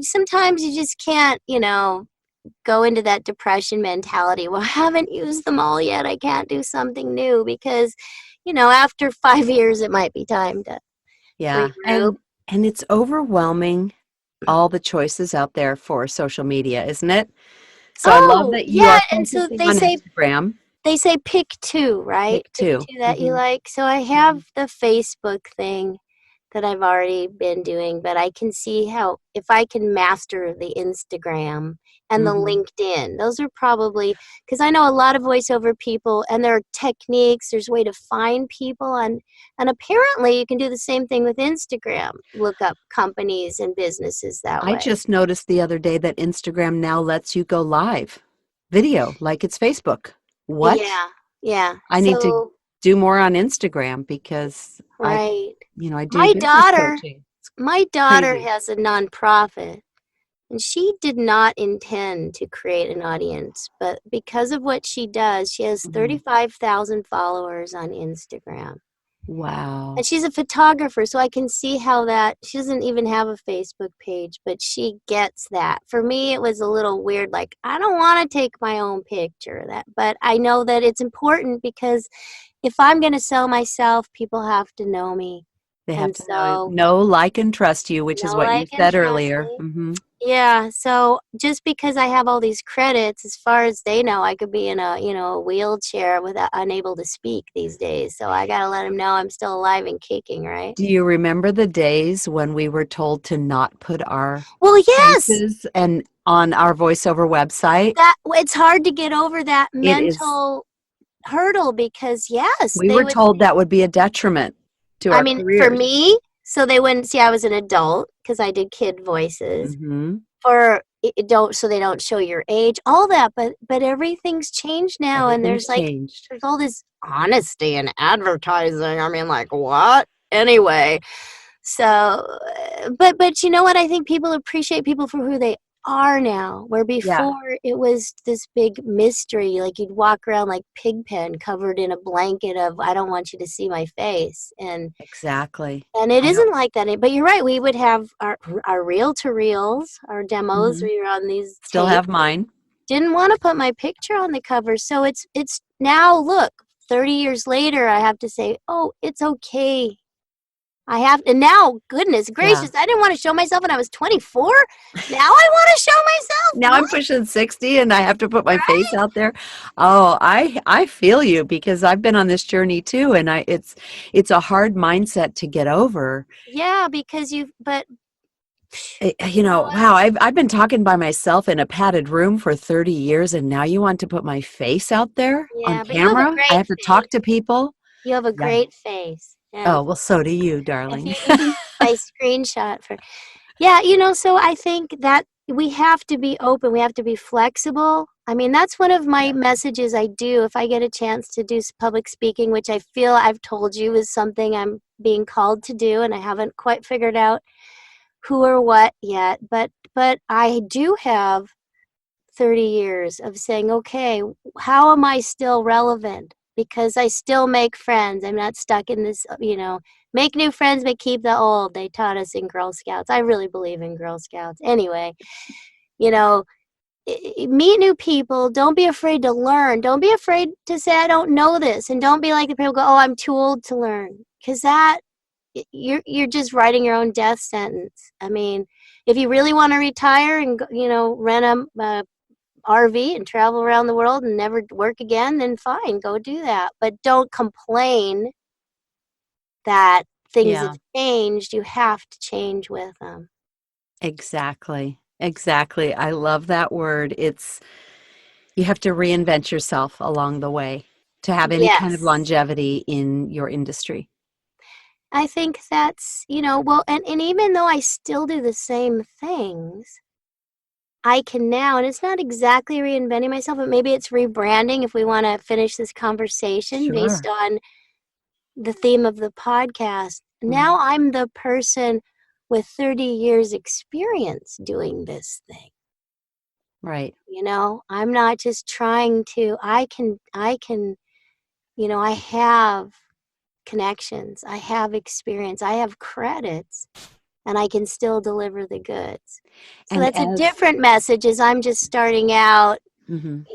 Sometimes you just can't, go into that depression mentality. Well, I haven't used them all yet. I can't do something new because, after 5 years, it might be time to Yeah. regroup. And it's overwhelming all the choices out there for social media, isn't it? So I love Oh, that you yeah. are And so focusing on Instagram. they say pick two, right? Pick Pick two. two that you Hmm. like. So I Hmm. have the Facebook thing that I've already been doing, but I can see how if I can master the Instagram and the Hmm. LinkedIn, those are probably because I know a lot of voiceover people and there are techniques, there's a way to find people and apparently you can do the same thing with Instagram. Look up companies and businesses that I way. just noticed the other day that Instagram now lets you go live video like it's Facebook. What? Yeah. Yeah. I need to So do more on Instagram because right. I do My business daughter coaching. my daughter Crazy. has a nonprofit. And she did not intend to create an audience, but because of what she does, she has Mhm. 35,000 followers on Instagram. Wow. And she's a photographer, so I can see how that she doesn't even have a Facebook page, but she gets that. For me, it was a little weird, like I don't want to take my own picture but I know that it's important because if I'm going to sell myself, people have to know me. They have And to so, know, like, and trust you, which is know, what you like, and said trust earlier. me. Hmm. Yeah, so just because I have all these credits, as far as they know, I could be in a wheelchair without unable to speak these days. So I gotta let them know I'm still alive and kicking, right? Do you remember the days when we were told to not put our Well, yes, faces and on our voiceover website? that it's hard to get over that It is. mental hurdle because yes, We they were would. told that would be a detriment to I our mean, for careers. me, so they wouldn't see I was an adult because I did kid voices. Hmm. For it don't so they don't show your age, all that, but everything's changed now, and Everything's changed. there's all this honesty in advertising. I mean, like what? Anyway, so but you know what? I think people appreciate people for who they are now, where Yeah, before it was this big mystery, like you'd walk around like Pigpen covered in a blanket of I don't want you to see my face, exactly. and it I don't. isn't like that. But you're right. We would have our reel to reels, our demos. Mhm. We were on these Still tapes. have mine. didn't want to put my picture on the cover. So it's now, look, 30 years later, I have to say, oh, it's okay. And now, goodness Yeah. gracious, I didn't want to show myself when I was 24. Now I want to show myself. Now I'm pushing 60 and I have to put my face out there. Oh, I feel you because I've been on this journey too, and it's a hard mindset to get over. Yeah, because You know, wow, I've been talking by myself in a padded room for 30 years, and now you want to put my face out there on yeah, but you have a camera? I great have to talk face. to people? You have a Yeah. great face. Yeah. Oh, well, so do you, If darling. you can, I screenshot for. Yeah, so I think that we have to be open. We have to be flexible. I mean, that's one of my Yeah. messages I do if I get a chance to do public speaking, which I feel I've told you is something I'm being called to do, and I haven't quite figured out who or what yet. But I do have 30 years of saying, okay, how am I still relevant? Because I still make friends. I'm not stuck in this, make new friends but keep the old. They taught us in Girl Scouts. I really believe in Girl Scouts. Anyway, you know, meet new people. Don't be afraid to learn. Don't be afraid to say, I don't know this. And don't be like the people go, oh, I'm too old to learn. Because you're just writing your own death sentence. I mean, if you really want to retire and, rent a RV and travel around the world and never work again, then fine, go do that. But don't complain that things have Yeah, changed. You have to change with them. exactly. Exactly. I love that word. You have to reinvent yourself along the way to have any kind of Yes. longevity in your industry. I think that's, well, and even though I still do the same things, I can now, and it's not exactly reinventing myself, but maybe it's rebranding if we want to finish this conversation based Sure. on the theme of the podcast. Mhm. Now I'm the person with 30 years experience doing this thing. Right. I'm not just trying to, I have connections, I have experience, I have credits, and I can still deliver the goods. So And that's a as different message as I'm just starting out, mhm,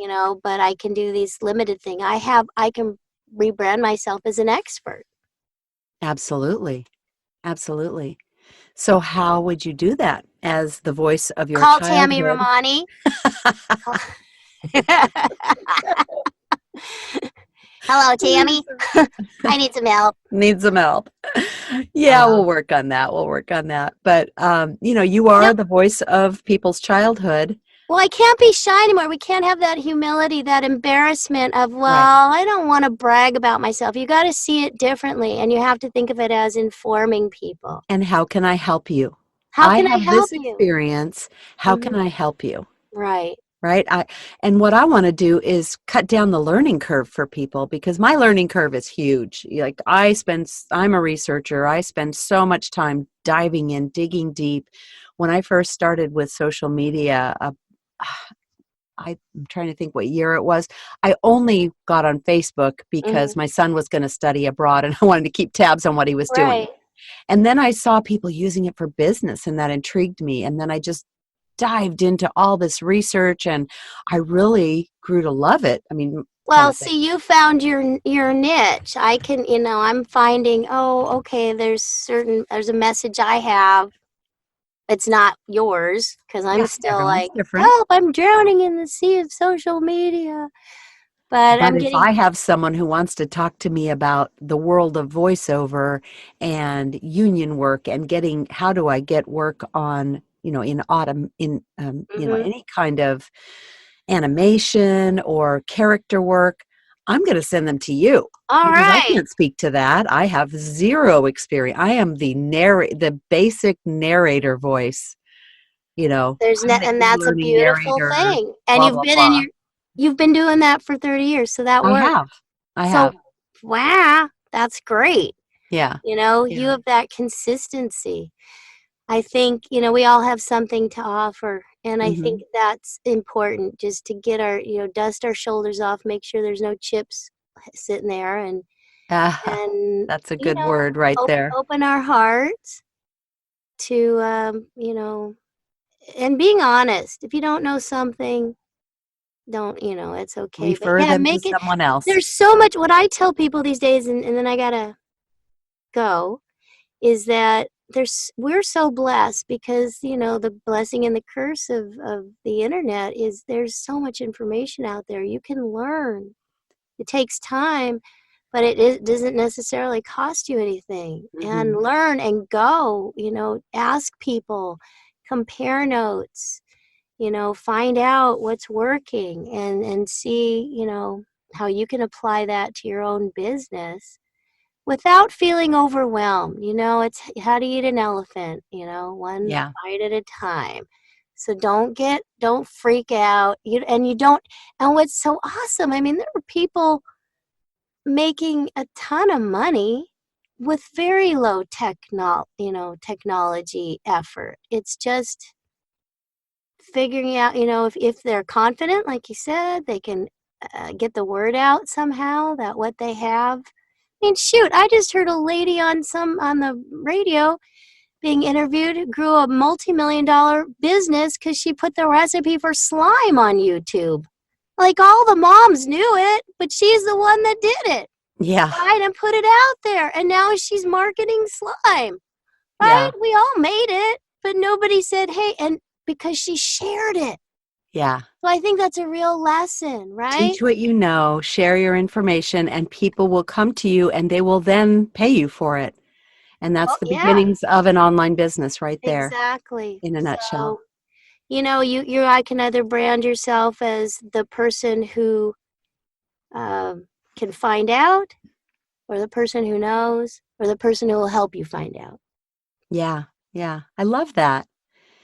but I can do these limited thing. I can rebrand myself as an expert. absolutely. Absolutely. So how would you do that as the voice of your Call Tammy childhood? Romani. Hello, Tammy. I need some help. Need some help. Yeah, Uh, we'll work on that. We'll work on that. But you are yep. the voice of people's childhood. Well, I can't be shy anymore. We can't have that humility, that embarrassment of, Right. well, I don't want to brag about myself. You got to see it differently, and you have to think of it as informing people. And how can I help you? How I can I have help this you? experience. How can Hmm. I help you? Right. Right? And what I want to do is cut down the learning curve for people because my learning curve is huge. Like I'm a researcher. I spend so much time diving in, digging deep. When I first started with social media, I'm trying to think what year it was. I only got on Facebook because Hmm. my son was going to study abroad and I wanted to keep tabs on what he was doing. Right. And then I saw people using it for business and that intrigued me. And then I just dived into all this research and I really grew to love it. I mean, kind Well, of thing. see, you found your niche. I can, I'm finding, oh, okay, there's a message I have. It's not yours because I'm Yeah, still everyone's like, different. help, I'm drowning in the sea of social media. But But I'm if getting, I have someone who wants to talk to me about the world of voiceover and union work and getting how do I get work on, in autumn in mhm. any kind of animation or character work, I'm going to send them to you All because I right. can't speak to that. I have zero experience. I am the basic narrator voice, I'm the And that's a e-learning beautiful narrator, thing. And blah, blah, blah. you've been doing that for 30 years, so that I works. have. I So, have. wow, that's great. Yeah. You Yeah. have that consistency. I think, we all have something to offer. And I think Mhm. that's important just to get dust our shoulders off, make sure there's no chips sitting there Ah, and, that's a good word right there. open our hearts to, and being honest. If you don't know something, don't, it's okay. But Refer yeah, them to make it. someone else. There's so much. What I tell people these days, and then I gotta go, is that we're so blessed because the blessing and the curse of the internet is there's so much information out there you can learn. It takes time, but it doesn't necessarily cost you anything. And Mhm. learn and go, ask people, compare notes, find out what's working and see, how you can apply that to your own business without feeling overwhelmed. It's how to eat an elephant, one Yeah. bite at a time. So don't freak out. You don't, and what's so awesome, I mean, there are people making a ton of money with very low technology effort. It's just figuring out, if they're confident, like you said, they can get the word out somehow that what they have. I mean, shoot, I just heard a lady on the radio being interviewed who grew a multi-million-dollar business because she put the recipe for slime on YouTube. Like, all the moms knew it, but she's the one that did it, Yeah. right? And put it out there. And now she's marketing slime, right? Yeah. We all made it, but nobody said, hey, and because she shared it. Yeah. So I think that's a real lesson, right? Teach what you know, share your information, and people will come to you and they will then pay you for it. And Oh, that's the yeah, beginnings of an online business right there exactly. in a nutshell. So, I can either brand yourself as the person who can find out, or the person who knows, or the person who will help you find out, Yeah. Yeah. I love that.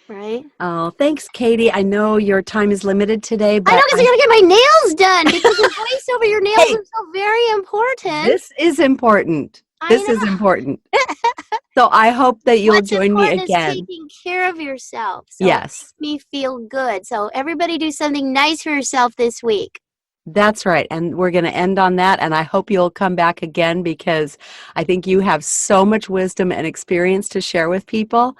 right? Oh, thanks, Katie. I know your time is limited today, I know, but because I got to get my nails done because in voiceover, your nails hey, are so very important. this is important. I This is know. important. So I hope that you'll What's join me important is again. taking care of yourself. So it Yes, makes me feel good. So everybody do something nice for yourself this week. that's right. And we're going to end on that. And I hope you'll come back again because I think you have so much wisdom and experience to share with people.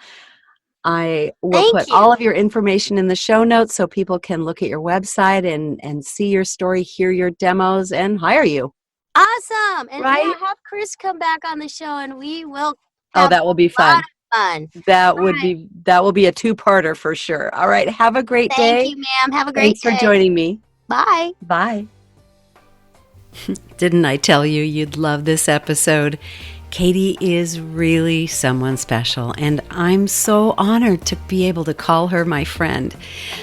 I will Thank put you. all of your information in the show notes so people can look at your website and see your story, hear your demos, and hire you. Awesome. And Right? yeah, have Chris come back on the show and we will Oh, have that will be a lot fun. of fun. That All would right. be a two-parter for sure. All right. Have a great Thank day. you, ma'am. Have a great Thanks for day. joining me. Bye. Bye. Didn't I tell you you'd love this episode? Katie is really someone special, and I'm so honored to be able to call her my friend.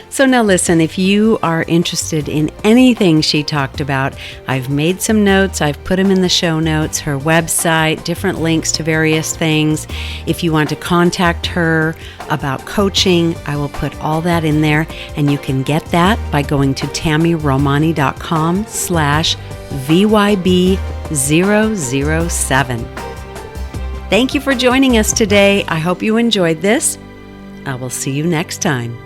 So now listen, if you are interested in anything she talked about, I've made some notes. I've put them in the show notes, her website, different links to various things. If you want to contact her about coaching, I will put all that in there, and you can get that by going to tammyromani.com/VYB007. Thank you for joining us today. I hope you enjoyed this. I will see you next time.